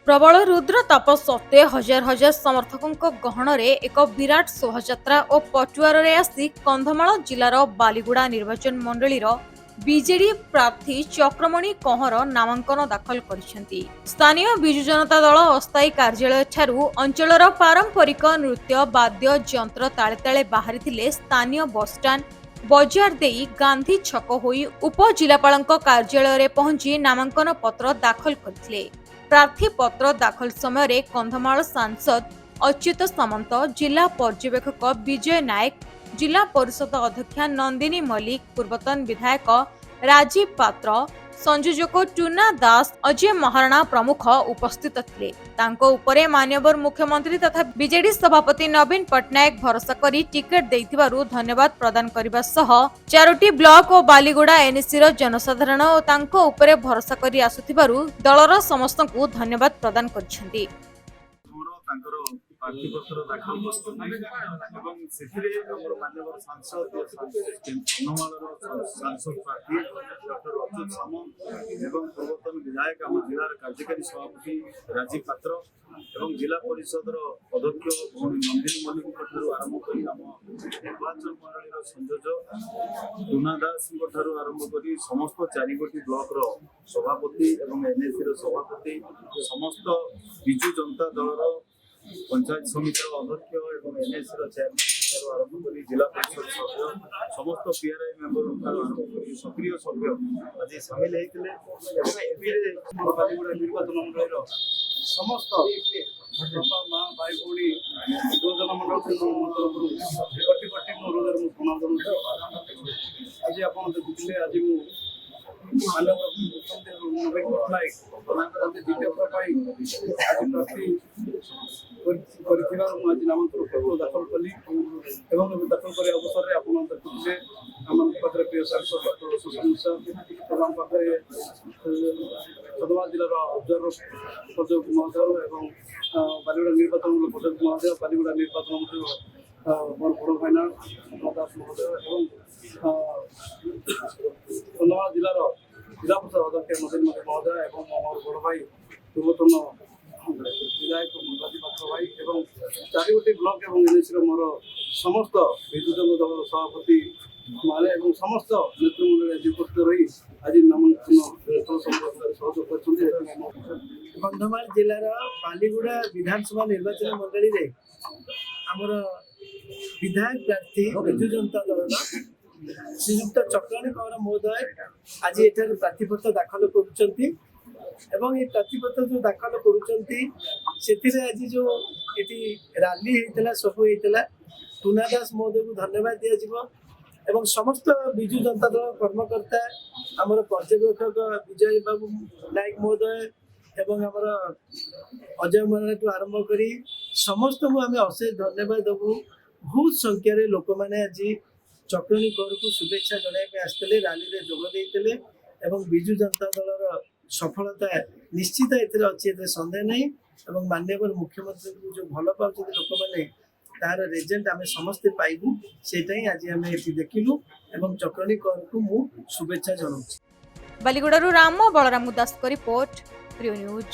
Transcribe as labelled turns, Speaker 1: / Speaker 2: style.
Speaker 1: प्रबल रुद्र ताप सत्वे हजार हजार समर्थकों गहन एक विराट शोभायात्रा और पटुआर आसी कंधमाल जिलार बालीगुड़ा निर्वाचन मंडली बीजेडी प्रार्थी चक्रमणि कंवर नामांकन दाखल करिसेंती। स्थानीय बिजु जनता दल अस्थायी कार्यालय ठारू अंचलर पारंपरिक नृत्य वाद्य जंत्र ताले ताले बाहरी स्थानीय बसस्टाण्ड बजार देई गांधी छक होई उपजिलापालक कार्यालय पहुंची नामांकन पत्र दाखल करथिले। प्रार्थी पत्र दाखल समय कंधमाल सांसद अच्युत सामंत, जिला पर्यवेक्षक विजय नायक, जिला परिषद अध्यक्षा नंदिनी मल्लिक, पूर्वतन विधायक राजीव पात्र, संयोजक टूना दास, अजय महाराणा प्रमुख उपस्थित थे। तांको उपरे माननीय मुख्यमंत्री तथा बीजेडी सभापति नवीन पट्टनायक भरोसा करी टिकेट देइथिबारु धन्यवाद प्रदान करबा सह चारोटी ब्लॉक और बालीगुड़ा एनएसी रो जनसाधारण और तांको उपरे भरोसा करी आसुथिबारु दलर समस्तଙ୍କୁ धन्यवाद प्रदान करछन्ती।
Speaker 2: प्रार्थीपत्र दाखल सांसद सांसद प्रार्थी डॉक्टर अच्युत सामंत एवं पूर्वतन विधायक आम जिलार कार्यकारी सभापति राजीव पात्र एवं जिला परिषद अध्यक्ष नंदिनी मल्लिक आरंभ कर निर्वाचन मंडली संयोजक टूना दास आरंभ कर समस्त चारिगोटी ब्लॉक सभापति एवं एनएसी सभापति समस्त विजु जनता दलर पंचायत समिति अध्यक्ष एवं एनएसी चेयरमैन आरंभ कर जिला परिषद सभ्य समस्त पीआरआई मेंबर आरंभ कर सक्रिय सभ्य आज सामिल होते बालीगुड़ा निर्वाचन मंडल समस्त बापा माँ भाई भौणी योजना मंडल कोटी कोटी अनुरोध प्रणाम करुँ। आज आप देखुले आज नवीन पट्टनायक द्वितीय आज नामांकन पत्र दाखल कली दाखल कर अवसर में आप देखुले आम पाखे प्रिय सांसद डॉक्टर सुशांत आम पाखे कंधमाल जिलार ऑब्जर्वर महोदय एवं बालीगुड़ा निर्वाचन महोदय बालीगुड़ा निर्वाचन मोर बड़ भाईना दास महोदय एवं कंधमाल जिलार जिला परिषद अध्यक्ष नवीन मल्लिक महोदय एवं मोर बड़ भाई पूर्वतन विधायक राजीव पात्र भाई एवं चारिगोटी ब्लॉक एवं एनएसी मोर समस्त विजु जनता दल सभापति माने एवं समस्त नेतृमंडल आज उपस्थित रही आज नामांकन सहयोग कर
Speaker 3: कंधमाल जिलार बालीगुड़ा विधानसभा निर्वाचन मंडली रे आमर विधायक प्रार्थी विजु जनता दल श्रीयुक्त चक्रमणि कंवर महोदय आज एठार प्रार्थीपत्र दाखल करुचंती एवं ये प्रार्थीपत्र जो दाखल करुचंती सेथिरे आज जो एटी रैली हेतला सब हेतला टूना दास महोदय को धन्यवाद दिया जिवो एवं समस्त बिजु जनता दल कर्मकर्ता आमर पर्यवेक्षक विजय बाबू नायक महोदय एवं आमर अजय महाराणा आरंभ करी समस्त को आम अशेष धन्यवाद देवु। बहुत संख्यार लोक मैंने आज चक्रमणि कंवर को शुभेच्छा जनाइबा आसते रैली में जोग देते एवं बिजु जनता दलर सफलता निश्चित अच्छी सन्देह नहीं एवं माननीय मुख्यमंत्री को जो भल पाँच लोक मैंने तार रिजल्ट आम समस्ते पाइबू से आज आम ये देखिलु एवं चक्रमणि कंवर को मु शुभेच्छा जनाऊँ।
Speaker 1: बालीगुड़ा राम बलराम दास को रिपोर्ट, प्रियो न्यूज।